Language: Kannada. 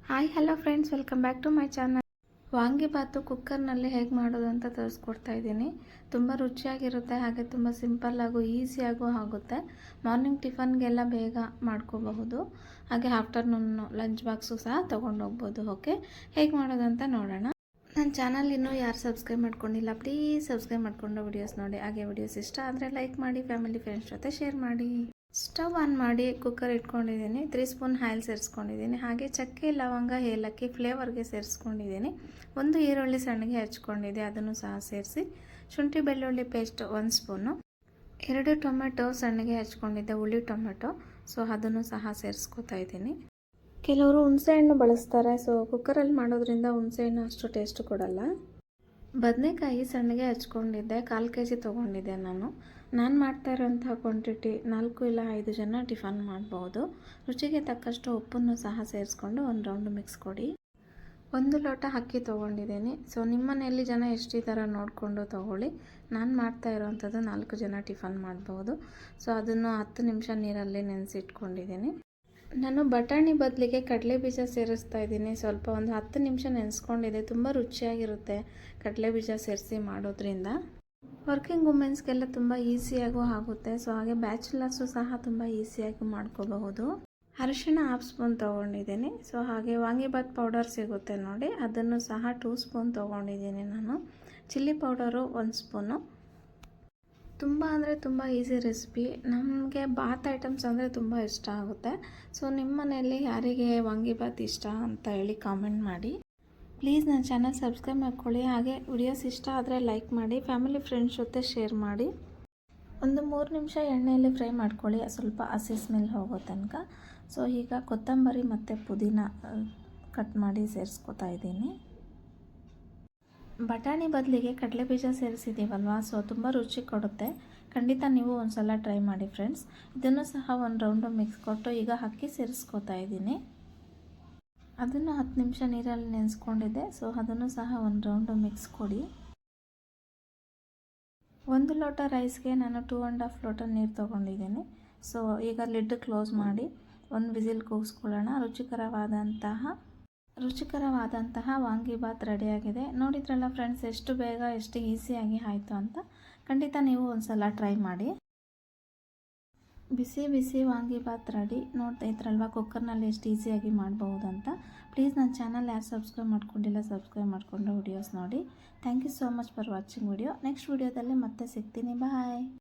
Hi hello friends, welcome back to my channel. Vangibath ಕುಕ್ಕರ್ನಲ್ಲಿ ಹೇಗೆ ಮಾಡೋದು ಅಂತ ತೋರಿಸ್ಕೊಡ್ತಾ ಇದ್ದೀನಿ. ತುಂಬ ರುಚಿಯಾಗಿರುತ್ತೆ, ಹಾಗೆ ತುಂಬ ಸಿಂಪಲ್ಲಾಗೂ ಈಸಿಯಾಗೂ ಆಗುತ್ತೆ. ಮಾರ್ನಿಂಗ್ ಟಿಫನ್ಗೆಲ್ಲ ಬೇಗ ಮಾಡ್ಕೋಬಹುದು, ಹಾಗೆ ಆಫ್ಟರ್ನೂನ್ ಲಂಚ್ ಬಾಕ್ಸು ಸಹ ತೊಗೊಂಡೋಗ್ಬೋದು. ಓಕೆ, ಹೇಗೆ ಮಾಡೋದಂತ ನೋಡೋಣ. ನನ್ನ ಚಾನಲ್ ಇನ್ನೂ ಯಾರು ಸಬ್ಸ್ಕ್ರೈಬ್ ಮಾಡ್ಕೊಂಡಿಲ್ಲ, ಪ್ಲೀಸ್ ಸಬ್ಸ್ಕ್ರೈಬ್ ಮಾಡಿಕೊಂಡು ವಿಡಿಯೋಸ್ ನೋಡಿ. ಹಾಗೆ ವಿಡಿಯೋಸ್ ಇಷ್ಟ ಆದರೆ ಲೈಕ್ ಮಾಡಿ, ಫ್ಯಾಮಿಲಿ ಫ್ರೆಂಡ್ಸ್ ಜೊತೆ ಶೇರ್ ಮಾಡಿ. ಸ್ಟವ್ ಆನ್ ಮಾಡಿ ಕುಕ್ಕರ್ ಇಟ್ಕೊಂಡಿದ್ದೀನಿ. 3 ಸ್ಪೂನ್ ಆಯಿಲ್ ಸೇರಿಸ್ಕೊಂಡಿದ್ದೀನಿ. ಹಾಗೆ ಚಕ್ಕೆ, ಲವಂಗ, ಏಲಕ್ಕಿ ಫ್ಲೇವರ್ಗೆ ಸೇರಿಸ್ಕೊಂಡಿದ್ದೀನಿ. 1 ಈರುಳ್ಳಿ ಸಣ್ಣಗೆ ಹಚ್ಕೊಂಡಿದ್ದೆ, ಅದನ್ನು ಸಹ ಸೇರಿಸಿ. ಶುಂಠಿ ಬೆಳ್ಳುಳ್ಳಿ ಪೇಸ್ಟ್ 1 ಸ್ಪೂನು. 2 ಟೊಮೆಟೊ ಸಣ್ಣಗೆ ಹಚ್ಕೊಂಡಿದ್ದೆ, ಹುಳಿ ಟೊಮೆಟೊ. ಸೊ ಅದನ್ನು ಸಹ ಸೇರಿಸ್ಕೊತಾ ಇದ್ದೀನಿ. ಕೆಲವರು ಹುಣಸೆಹಣ್ಣು ಬಳಸ್ತಾರೆ, ಸೊ ಕುಕ್ಕರಲ್ಲಿ ಮಾಡೋದ್ರಿಂದ ಹುಣಸೆಹಣ್ಣು ಅಷ್ಟು ಟೇಸ್ಟ್ ಕೊಡಲ್ಲ. ಬದನೆಕಾಯಿ ಸಣ್ಣಗೆ ಹಚ್ಕೊಂಡಿದ್ದೆ, 1/4 kg ತೊಗೊಂಡಿದ್ದೆ ನಾನು ಮಾಡ್ತಾ ಇರೋಂಥ ಕ್ವಾಂಟಿಟಿ 4 ಇಲ್ಲ 5 ಜನ ಟಿಫನ್ ಮಾಡ್ಬೋದು. ರುಚಿಗೆ ತಕ್ಕಷ್ಟು ಉಪ್ಪನ್ನು ಸಹ ಸೇರಿಸ್ಕೊಂಡು ಒಂದು ರೌಂಡ್ ಮಿಕ್ಸ್ ಕೊಡಿ. 1 ಲೋಟ ಅಕ್ಕಿ ತೊಗೊಂಡಿದ್ದೀನಿ. ಸೊ ನಿಮ್ಮ ಮನೆಯಲ್ಲಿ ಜನ ಎಷ್ಟಿದ್ದಾರ ನೋಡಿಕೊಂಡು ತೊಗೊಳ್ಳಿ. ನಾನು ಮಾಡ್ತಾ ಇರೋವಂಥದ್ದು 4 ಜನ ಟಿಫನ್ ಮಾಡ್ಬೋದು. ಸೊ ಅದನ್ನು 10 ನಿಮಿಷ ನೀರಲ್ಲಿ ನೆನೆಸಿಟ್ಕೊಂಡಿದ್ದೀನಿ. ನಾನು ಬಟಾಣಿ ಬದಲಿಗೆ ಕಡಲೆ ಬೀಜ ಸೇರಿಸ್ತಾ ಇದ್ದೀನಿ. ಸ್ವಲ್ಪ ಒಂದು 10 ನಿಮಿಷ ನೆನೆಸ್ಕೊಂಡಿದೆ. ತುಂಬ ರುಚಿಯಾಗಿರುತ್ತೆ ಕಡಲೆ ಬೀಜ ಸೇರಿಸಿ ಮಾಡೋದ್ರಿಂದ. ವರ್ಕಿಂಗ್ ವುಮೆನ್ಸ್ಗೆಲ್ಲ ತುಂಬ ಈಸಿಯಾಗೂ ಆಗುತ್ತೆ. ಸೊ ಹಾಗೆ ಬ್ಯಾಚುಲರ್ಸು ಸಹ ತುಂಬ ಈಸಿಯಾಗಿ ಮಾಡ್ಕೋಬಹುದು. ಅರಿಶಿಣ 1/2 ಸ್ಪೂನ್ ತೊಗೊಂಡಿದ್ದೀನಿ. ಸೊ ಹಾಗೆ ವಾಂಗಿಬಾತ್ ಪೌಡರ್ ಸಿಗುತ್ತೆ ನೋಡಿ, ಅದನ್ನು ಸಹ 2 ಸ್ಪೂನ್ ತೊಗೊಂಡಿದ್ದೀನಿ ನಾನು. Chilli powder 1 spoon. ತುಂಬ ಅಂದರೆ ತುಂಬ ಈಸಿ ರೆಸಿಪಿ. ನಮಗೆ ಬಾತ್ ಐಟಮ್ಸ್ ಅಂದರೆ ತುಂಬ ಇಷ್ಟ ಆಗುತ್ತೆ. ಸೊ ನಿಮ್ಮ ಮನೆಯಲ್ಲಿ ಯಾರಿಗೆ ವಾಂಗಿಬಾತ್ ಇಷ್ಟ ಅಂತ ಹೇಳಿ ಕಾಮೆಂಟ್ ಮಾಡಿ. ಪ್ಲೀಸ್ ನನ್ನ ಚಾನಲ್ ಸಬ್ಸ್ಕ್ರೈಬ್ ಮಾಡ್ಕೊಳ್ಳಿ. ಹಾಗೆ ವಿಡಿಯೋಸ್ ಇಷ್ಟ ಆದರೆ ಲೈಕ್ ಮಾಡಿ, ಫ್ಯಾಮಿಲಿ ಫ್ರೆಂಡ್ಸ್ ಜೊತೆ ಶೇರ್ ಮಾಡಿ. ಒಂದು 3 ನಿಮಿಷ ಎಣ್ಣೆಯಲ್ಲಿ ಫ್ರೈ ಮಾಡ್ಕೊಳ್ಳಿ, ಸ್ವಲ್ಪ ಹಸಿ ಸ್ಮೆಲ್ ಹೋಗೋ ತನಕ. ಸೊ ಈಗ ಕೊತ್ತಂಬರಿ ಮತ್ತು ಪುದೀನ ಕಟ್ ಮಾಡಿ ಸೇರಿಸ್ಕೊತಾ ಇದ್ದೀನಿ. ಬಟಾಣಿ ಬದಲಿಗೆ ಕಡಲೆ ಬೀಜ ಸೇರಿಸಿದ್ದೀವಲ್ವ, ಸೊ ತುಂಬ ರುಚಿ ಕೊಡುತ್ತೆ. ಖಂಡಿತ ನೀವು ಒಂದು ಸಲ ಟ್ರೈ ಮಾಡಿ ಫ್ರೆಂಡ್ಸ್. ಇದನ್ನು ಸಹ ಒಂದು ರೌಂಡು ಮಿಕ್ಸ್ ಕೊಟ್ಟು ಈಗ ಅಕ್ಕಿ ಸೇರಿಸ್ಕೊತಾ ಇದ್ದೀನಿ. ಅದನ್ನು 10 ನಿಮಿಷ ನೀರಲ್ಲಿ ನೆನೆಸ್ಕೊಂಡಿದ್ದೆ. ಸೊ ಅದನ್ನು ಸಹ ಒಂದು ರೌಂಡು ಮಿಕ್ಸ್ ಕೊಡಿ. 1 ಲೋಟ ರೈಸ್ಗೆ ನಾನು 2.5 ಲೋಟ ನೀರು ತೊಗೊಂಡಿದ್ದೀನಿ. ಸೊ ಈಗ ಲಿಡ್ ಕ್ಲೋಸ್ ಮಾಡಿ 1 ವಿಸಿಲ್ ಕೂಗಿಸ್ಕೊಳ್ಳೋಣ. ರುಚಿಕರವಾದಂತಹ ವಾಂಗಿಬಾತ್ ರೆಡಿಯಾಗಿದೆ. ನೋಡಿದ್ರಲ್ಲ ಫ್ರೆಂಡ್ಸ್, ಎಷ್ಟು ಬೇಗ ಎಷ್ಟು ಈಸಿಯಾಗಿ ಆಯಿತು ಅಂತ. ಖಂಡಿತ ನೀವು ಒಂದು ಸಲ ಟ್ರೈ ಮಾಡಿ. ಬಿಸಿ ಬಿಸಿ ವಾಂಗಿಬಾತ್ ರೆಡಿ. ನೋಡ್ತಾ ಇದ್ರಲ್ವ ಕುಕ್ಕರ್ನಲ್ಲಿ ಎಷ್ಟು ಈಸಿಯಾಗಿ ಮಾಡ್ಬೋದು ಅಂತ. ಪ್ಲೀಸ್ ನನ್ನ ಚಾನಲ್ ಯಾರು ಸಬ್ಸ್ಕ್ರೈಬ್ ಮಾಡ್ಕೊಂಡಿಲ್ಲ, ಸಬ್ಸ್ಕ್ರೈಬ್ ಮಾಡಿಕೊಂಡು ವಿಡಿಯೋಸ್ ನೋಡಿ. Thank you so much for watching video. Next ವಿಡಿಯೋದಲ್ಲಿ ಮತ್ತೆ ಸಿಗ್ತೀನಿ. ಬಾಯ್.